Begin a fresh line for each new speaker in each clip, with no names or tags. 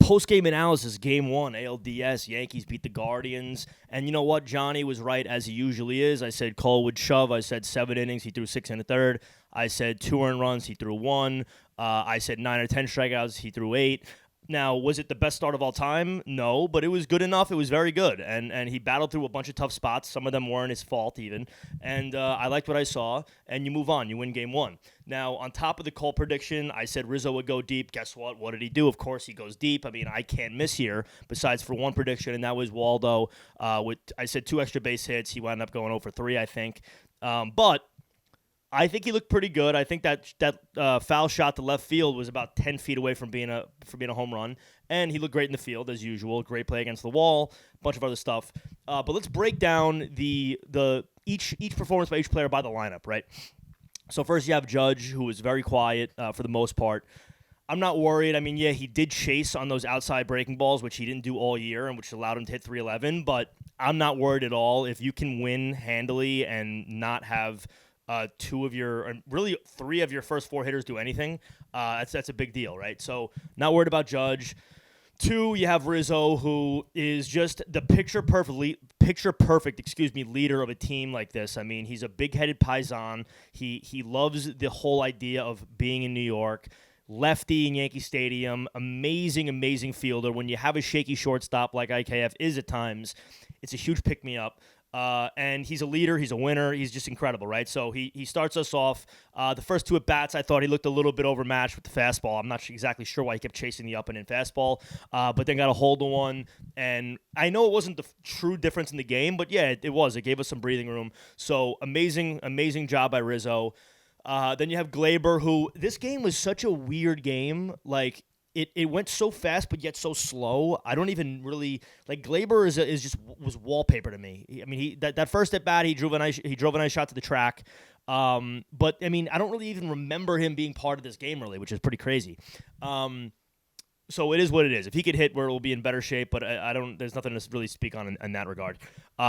post-game analysis, Game 1, ALDS, Yankees beat the Guardians. And you know what? Johnny was right, as he usually is. I said Cole would shove. I said 7 innings. He threw 6 and a third. I said 2 earned runs. He threw 1. I said 9 or 10 strikeouts. He threw 8. Now, was it the best start of all time? No, but it was good enough. It was very good. And he battled through a bunch of tough spots. Some of them weren't his fault even. And I liked what I saw. And you move on. You win Game 1. Now, on top of the Cole prediction, I said Rizzo would go deep. Guess what? What did he do? Of course, he goes deep. I mean, I can't miss here, besides for one prediction, and that was Waldo. I said 2 extra base hits. He wound up going 0 for 3, I think. But I think he looked pretty good. I think that foul shot to left field was about 10 feet away from being a home run, and he looked great in the field as usual. Great play against the wall, a bunch of other stuff. But let's break down each performance by each player by the lineup, right? So first you have Judge, who was very quiet for the most part. I'm not worried. I mean, yeah, he did chase on those outside breaking balls, which he didn't do all year, and which allowed him to hit 311. But I'm not worried at all. If you can win handily and not have 3 of your first 4 hitters do anything, that's a big deal, right? So not worried about Judge. 2, you have Rizzo, who is just the picture perfect leader of a team like this. I mean, he's a big-headed paisan. He loves the whole idea of being in New York. Lefty in Yankee Stadium, amazing fielder. When you have a shaky shortstop like IKF is at times, it's a huge pick-me-up. And he's a leader. He's a winner. He's just incredible, right? So he starts us off. The first 2 at-bats, I thought he looked a little bit overmatched with the fastball. I'm not exactly sure why he kept chasing the up-and-in fastball, but then got a hold of one. And I know it wasn't the true difference in the game, but yeah, it was. It gave us some breathing room. So amazing job by Rizzo. Then you have Glaber, who this game was such a weird game. Like, It went so fast, but yet so slow. I don't even really like Glaber was wallpaper to me. I mean, that first at bat, he drove a nice shot to the track. But I mean, I don't really even remember him being part of this game really, which is pretty crazy. So it is what it is. If he could hit, where we'll be in better shape. But I don't. There's nothing to really speak on in that regard.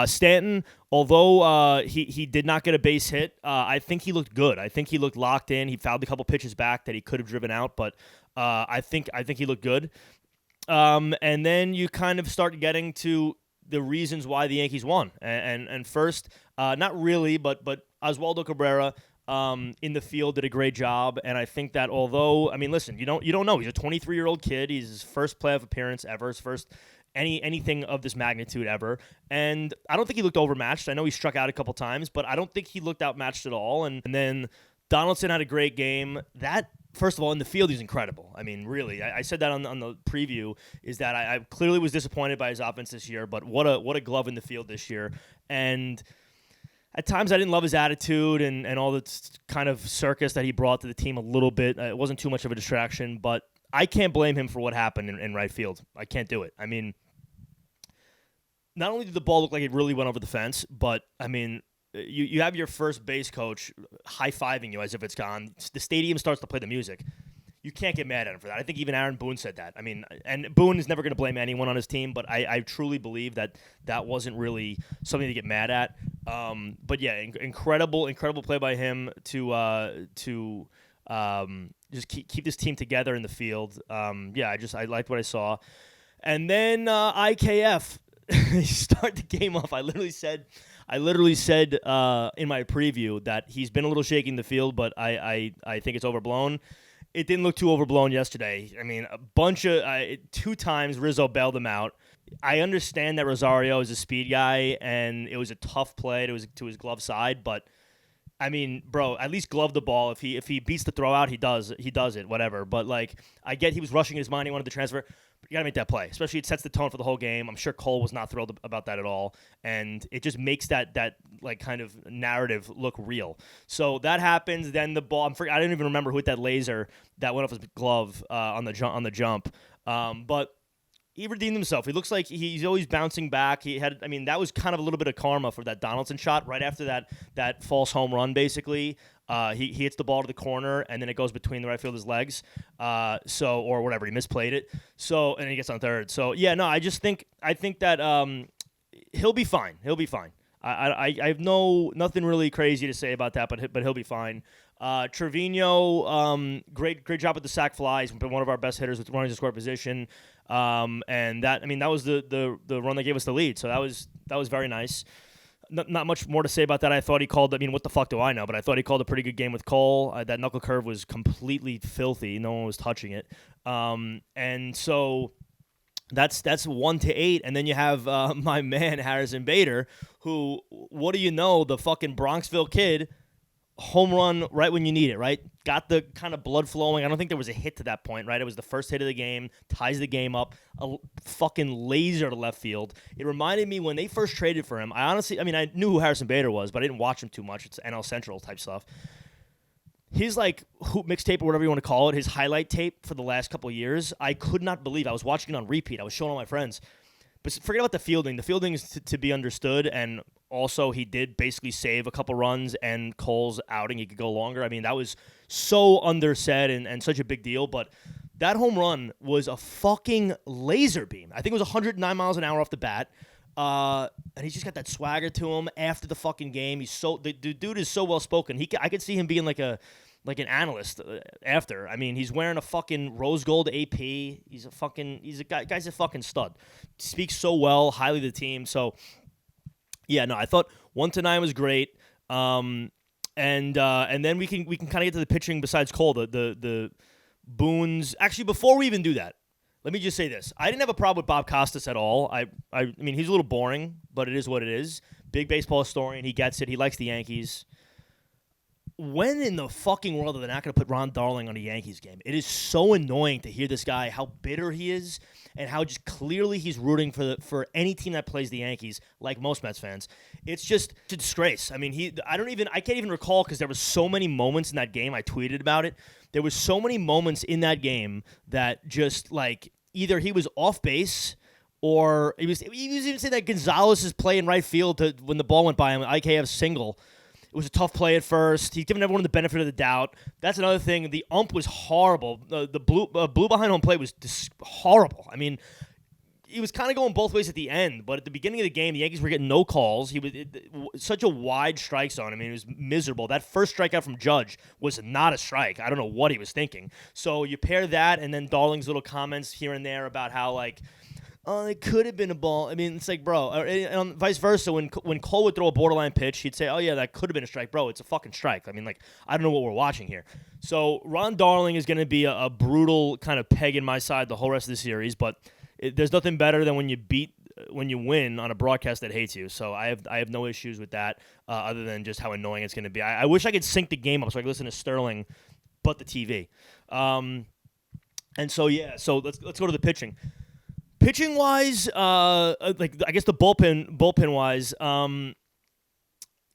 Stanton, although he did not get a base hit, I think he looked good. I think he looked locked in. He fouled a couple pitches back that he could have driven out, but I think he looked good. And then you kind of start getting to the reasons why the Yankees won. And first, not really, but Oswaldo Cabrera in the field did a great job. And I think that although, I mean, listen, you don't know. He's a 23-year-old kid. He's his first playoff appearance ever, his first anything of this magnitude ever. And I don't think he looked overmatched. I know he struck out a couple times, but I don't think he looked outmatched at all. And then Donaldson had a great game. That, first of all, in the field, he's incredible. I mean, really, I said that on the preview, is that I clearly was disappointed by his offense this year, but what a glove in the field this year. And at times I didn't love his attitude and all the kind of circus that he brought to the team a little bit. It wasn't too much of a distraction, but I can't blame him for what happened in right field. I can't do it. I mean, not only did the ball look like it really went over the fence, but, I mean, you have your first base coach high-fiving you as if it's gone. The stadium starts to play the music. You can't get mad at him for that. I think even Aaron Boone said that. I mean, and Boone is never going to blame anyone on his team, but I truly believe that wasn't really something to get mad at. But yeah, incredible play by him to just keep this team together in the field. I liked what I saw. And then IKF start the game off. I literally said in my preview that he's been a little shaky in the field, but I think it's overblown. It didn't look too overblown yesterday. I mean, 2 times Rizzo bailed him out. I understand that Rosario is a speed guy, and it was a tough play. It was to his glove side, but I mean, bro, at least glove the ball. If he beats the throw out, he does it, whatever. But like, I get he was rushing his mind. He wanted to transfer. But you got to make that play, especially it sets the tone for the whole game. I'm sure Cole was not thrilled about that at all, and it just makes that like kind of narrative look real. So that happens. Then the ball. I didn't even remember who hit that laser that went off his glove on the jump. But he redeemed himself. He looks like he's always bouncing back. That was kind of a little bit of karma for that Donaldson shot right after that false home run, basically. He hits the ball to the corner, and then it goes between the right fielder's legs. Or whatever, he misplayed it. So, and he gets on third. So, yeah, no, I think that he'll be fine. He'll be fine. I have nothing really crazy to say about that, but he'll be fine. Trevino, great job with the sack fly. He's been one of our best hitters with runners in score position. And that was the run that gave us the lead. So that was very nice. Not much more to say about that. I thought he called. I mean, what the fuck do I know? But I thought he called a pretty good game with Cole. That knuckle curve was completely filthy. No one was touching it. And so that's 1-8. And then you have my man Harrison Bader, who, what do you know, the fucking Bronxville kid, home run right when you need it, right? Got the kind of blood flowing. I don't think there was a hit to that point, right? It was the first hit of the game, ties the game up, a fucking laser to left field. It reminded me when they first traded for him. I knew who Harrison Bader was, but I didn't watch him too much. It's NL Central type stuff. His hoop mixtape or whatever you want to call it, his highlight tape for the last couple of years, I could not believe. I was watching it on repeat. I was showing all my friends. But forget about the fielding. The fielding is to be understood, and also he did basically save a couple runs, and Cole's outing, he could go longer. I mean, that was so undersaid and such a big deal, but that home run was a fucking laser beam. I think it was 109 miles an hour off the bat, and he's just got that swagger to him after the fucking game. The dude is so well-spoken. I could see him being like an analyst after. I mean, he's wearing a fucking rose gold AP. He's a guy's a fucking stud. Speaks so well, highly of the team. So, yeah, no, I thought 1-9 was great. And then we can kind of get to the pitching besides Cole. The Boone's. Actually, before we even do that, let me just say this. I didn't have a problem with Bob Costas at all. I mean, he's a little boring, but it is what it is. Big baseball historian. He gets it. He likes the Yankees. When in the fucking world are they not going to put Ron Darling on a Yankees game? It is so annoying to hear this guy, how bitter he is, and how just clearly he's rooting for any team that plays the Yankees, like most Mets fans. It's just a disgrace. I mean, I can't even recall because there were so many moments in that game. I tweeted about it. There was so many moments in that game that just either he was off base or he was even saying that Gonzalez's play in right field when the ball went by him, IKF single. It was a tough play at first. He's given everyone the benefit of the doubt. That's another thing. The ump was horrible. The blue behind home plate was horrible. I mean, he was kind of going both ways at the end, but at the beginning of the game, the Yankees were getting no calls. Such a wide strike zone. I mean, it was miserable. That first strikeout from Judge was not a strike. I don't know what he was thinking. So you pair that and then Darling's little comments here and there about how, oh, it could have been a ball. I mean, it's like, bro, and vice versa. When Cole would throw a borderline pitch, he'd say, oh, yeah, that could have been a strike. Bro, it's a fucking strike. I mean, I don't know what we're watching here. So Ron Darling is going to be a brutal kind of peg in my side the whole rest of the series, but there's nothing better than when you win on a broadcast that hates you. So I have no issues with that other than just how annoying it's going to be. I wish I could sync the game up so I could listen to Sterling but the TV. And so, yeah, so let's go to the pitching. Pitching wise, I guess the bullpen wise,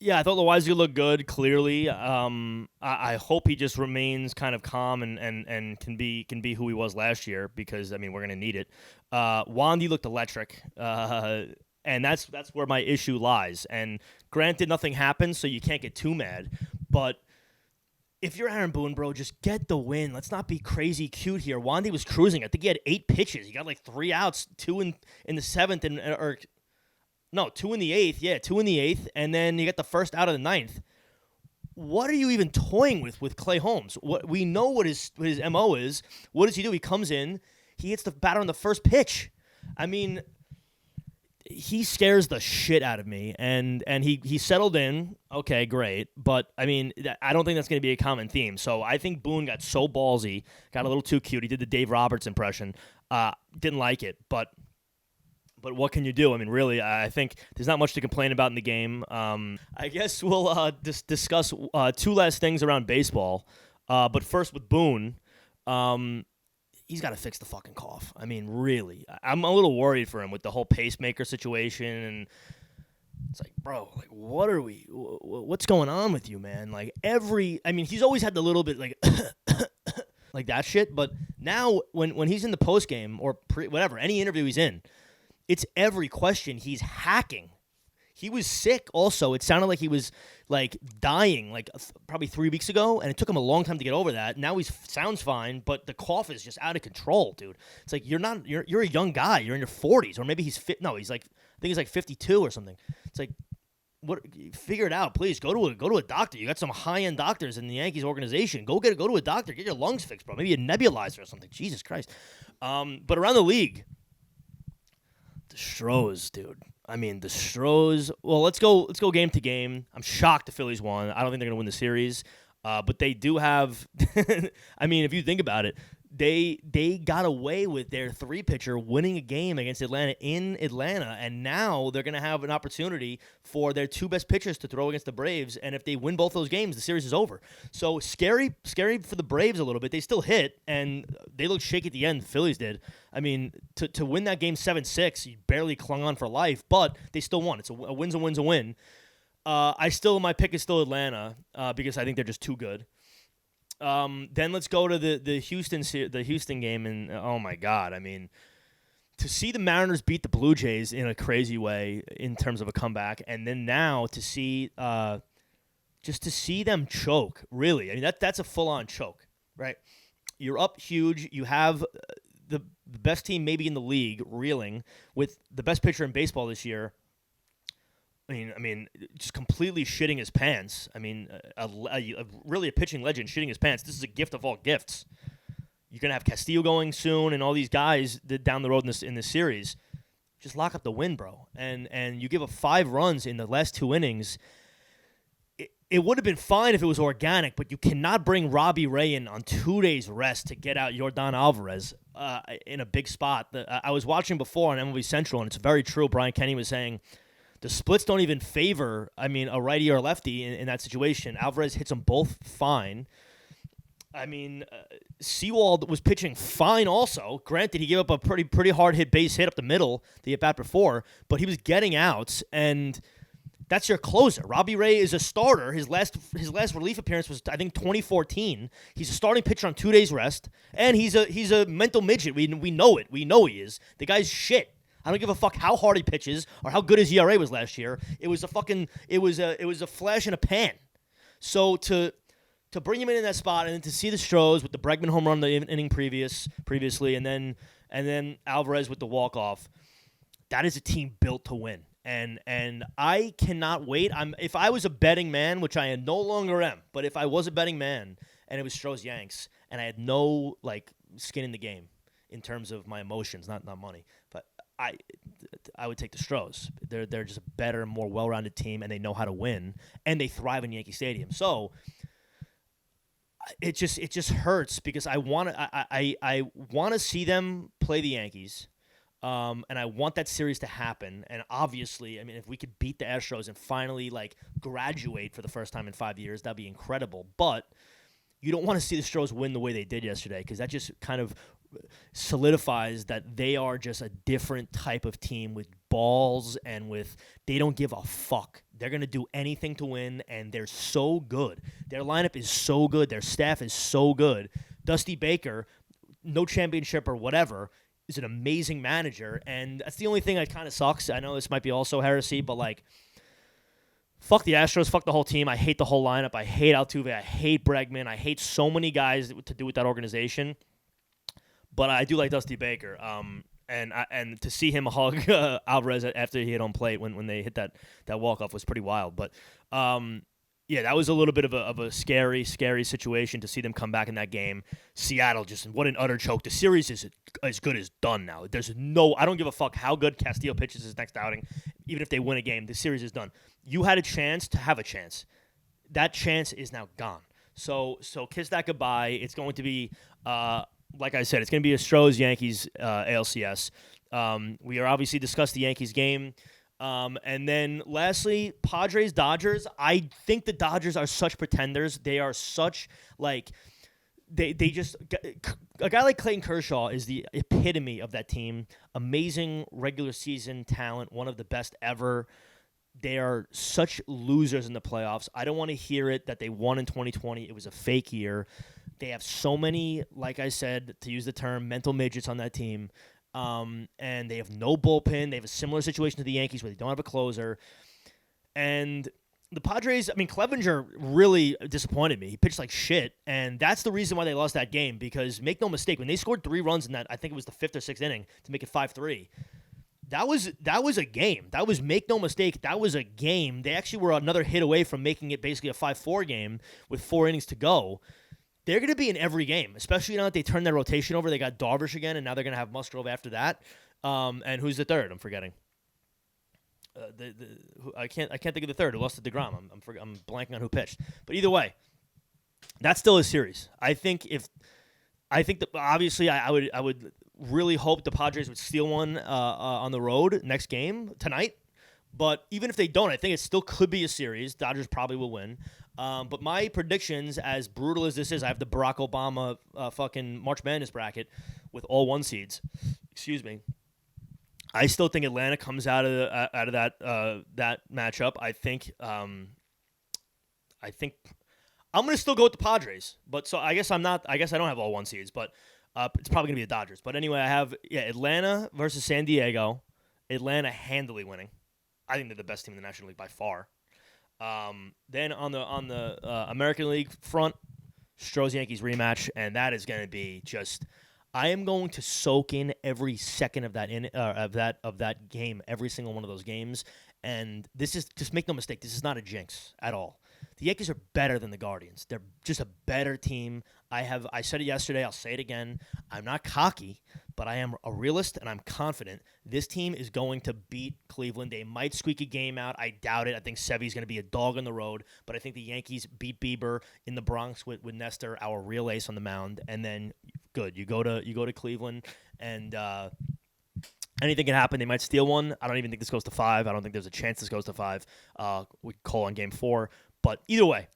yeah, I thought Loaiza looked good. Clearly, I hope he just remains kind of calm and can be who he was last year because I mean we're gonna need it. Wandy looked electric, and that's where my issue lies. And granted, nothing happened, so you can't get too mad, but. If you're Aaron Boone, bro, just get the win. Let's not be crazy cute here. Wandy was cruising. I think he had 8 pitches. He got 3 outs, 2 in the 7th, 2 in the 8th. Yeah, 2 in the 8th, and then you got the first out of the 9th. What are you even toying with Clay Holmes? We know what his MO is. What does he do? He comes in, he hits the batter on the first pitch. I mean, he scares the shit out of me, and he settled in. Okay, great, but I mean, I don't think that's going to be a common theme. So I think Boone got so ballsy, got a little too cute. He did the Dave Roberts impression. Didn't like it, but what can you do? I mean, really, I think there's not much to complain about in the game. I guess we'll discuss 2 last things around baseball. But first with Boone. He's got to fix the fucking cough. I mean, really. I'm a little worried for him with the whole pacemaker situation. And it's like, bro, what's going on with you, man? I mean, he's always had the little bit like that shit. But now when he's in the postgame or whatever, any interview he's in, it's every question he's hacking. He was sick also. It sounded like he was dying probably 3 weeks ago, and it took him a long time to get over that. Now he sounds fine, but the cough is just out of control, dude. It's like you're a young guy. You're in your 40s, or maybe he's fit. No, I think he's 52 or something. It's like, what? Figure it out, please. Go to a doctor. You got some high-end doctors in the Yankees organization. Go to a doctor. Get your lungs fixed, bro. Maybe a nebulizer or something. Jesus Christ. But around the league, the Stros, dude. I mean, the Stros. Well, let's go game to game. I'm shocked the Phillies won. I don't think they're gonna win the series, but they do have. I mean, if you think about it, they got away with their 3-pitcher winning a game against Atlanta in Atlanta, and now they're gonna have an opportunity for their 2 best pitchers to throw against the Braves, and if they win both those games, the series is over. So scary for the Braves a little bit. They still hit, and they looked shaky at the end. The Phillies did. I mean, to win that game 7-6, you barely clung on for life, but they still won. It's a win's a win's a win. My pick is still Atlanta because I think they're just too good. Then let's go to the Houston game, and oh my God, I mean, to see the Mariners beat the Blue Jays in a crazy way in terms of a comeback, and then now to see just to see them choke, really, I mean that's a full-on choke, right? You're up huge. You have the best team maybe in the league reeling with the best pitcher in baseball this year. I mean, just completely shitting his pants. I mean, really a pitching legend shitting his pants. This is a gift of all gifts. You're gonna have Castillo going soon, and all these guys down the road in this series. Just lock up the win, bro. And you give up 5 runs in the last 2 innings. It would have been fine if it was organic, but you cannot bring Robbie Ray in on 2 days rest to get out Yordan Alvarez in a big spot. I was watching before on MLB Central, and it's very true. Brian Kenny was saying the splits don't even favor, a righty or a lefty in that situation. Alvarez hits them both fine. I mean, Sewald was pitching fine also. Granted, he gave up a pretty hard hit base hit up the middle the at-bat before, but he was getting outs, and that's your closer. Robbie Ray is a starter. His last relief appearance was, I think, 2014. He's a starting pitcher on 2 days rest, and he's a mental midget. We know it. We know he is. The guy's shit. I don't give a fuck how hard he pitches or how good his ERA was last year. It was a flash in a pan. So to bring him in that spot and then to see the Stros with the Bregman home run the inning previously and then Alvarez with the walk-off, that is a team built to win. And I cannot wait. If I was a betting man, which I no longer am, but if I was a betting man and it was Stros Yanks and I had no skin in the game in terms of my emotions, not money, but I would take the Stros. They're just a better, more well-rounded team, and they know how to win, and they thrive in Yankee Stadium. So it just hurts because I want to see them play the Yankees, and I want that series to happen. And obviously, I mean, if we could beat the Astros and finally graduate for the first time in 5 years, that'd be incredible. But you don't want to see the Stros win the way they did yesterday because that just kind of solidifies that they are just a different type of team with balls and they don't give a fuck. They're going to do anything to win, and they're so good. Their lineup is so good. Their staff is so good. Dusty Baker, no championship or whatever, is an amazing manager, and that's the only thing that kind of sucks. I know this might be also heresy, but fuck the Astros, fuck the whole team. I hate the whole lineup. I hate Altuve. I hate Bregman. I hate so many guys to do with that organization. But I do like Dusty Baker, and to see him hug Alvarez after he hit on plate when they hit that walk-off was pretty wild. But, yeah, that was a little bit of a scary situation to see them come back in that game. Seattle, just what an utter choke. The series is as good as done now. I don't give a fuck how good Castillo pitches his next outing. Even if they win a game, the series is done. You had a chance to have a chance. That chance is now gone. So kiss that goodbye. It's going to be... like I said, it's going to be a Stros-Yankees ALCS. We are obviously discussed the Yankees game. And then lastly, Padres-Dodgers. I think the Dodgers are such pretenders. They are such, they just... A guy like Clayton Kershaw is the epitome of that team. Amazing regular season talent, one of the best ever. They are such losers in the playoffs. I don't want to hear it that they won in 2020. It was a fake year. They have so many, like I said, to use the term, mental midgets on that team. And they have no bullpen. They have a similar situation to the Yankees where they don't have a closer. And the Padres, Clevenger really disappointed me. He pitched like shit. And that's the reason why they lost that game. Because make no mistake, when they scored 3 runs in that, I think it was the 5th or 6th inning to make it 5-3, That was a game. That was, make no mistake, that was a game. They actually were another hit away from making it basically a 5-4 game with 4 innings to go. They're going to be in every game, especially now that they turned their rotation over. They got Darvish again, and now they're going to have Musgrove after that. And who's the third? I'm forgetting. I can't think of the third who lost to DeGrom. I'm blanking on who pitched. But either way, that's still a series. I think that obviously I would really hope the Padres would steal one on the road next game tonight. But even if they don't, I think it still could be a series. Dodgers probably will win. But my predictions, as brutal as this is, I have the Barack Obama fucking March Madness bracket with all 1 seeds. Excuse me. I still think Atlanta comes out of that matchup. I think I'm going to still go with the Padres. But so I guess I don't have all 1 seeds, but it's probably going to be the Dodgers. But anyway, I have Atlanta versus San Diego. Atlanta handily winning. I think they're the best team in the National League by far. Then on the American League front, Stros Yankees rematch, and that is going to be just. I am going to soak in every second of that game, every single one of those games. And this is, just make no mistake, this is not a jinx at all. The Yankees are better than the Guardians. They're just a better team. I said it yesterday. I'll say it again. I'm not cocky, but I am a realist, and I'm confident this team is going to beat Cleveland. They might squeak a game out. I doubt it. I think Sevy's going to be a dog on the road, but I think the Yankees beat Bieber in the Bronx with Nestor, our real ace on the mound, and then good. You go to Cleveland, and anything can happen. They might steal one. I don't even think this goes to 5. I don't think there's a chance this goes to 5. We call on Game 4. But either way,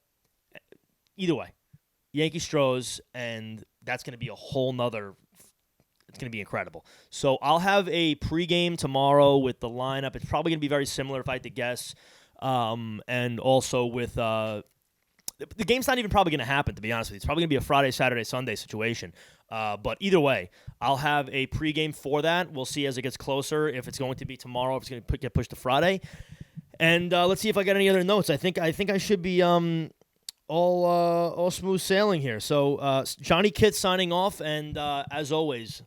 Yankee Stros, and that's going to be a whole nother – it's going to be incredible. So I'll have a pregame tomorrow with the lineup. It's probably going to be very similar if I had to guess. And also with the game's not even probably going to happen, to be honest with you. It's probably going to be a Friday, Saturday, Sunday situation. But either way, I'll have a pregame for that. We'll see as it gets closer if it's going to be tomorrow, if it's going to get pushed to Friday. And let's see if I got any other notes. I think I should be all smooth sailing here. So Johnny Kitt signing off, and as always,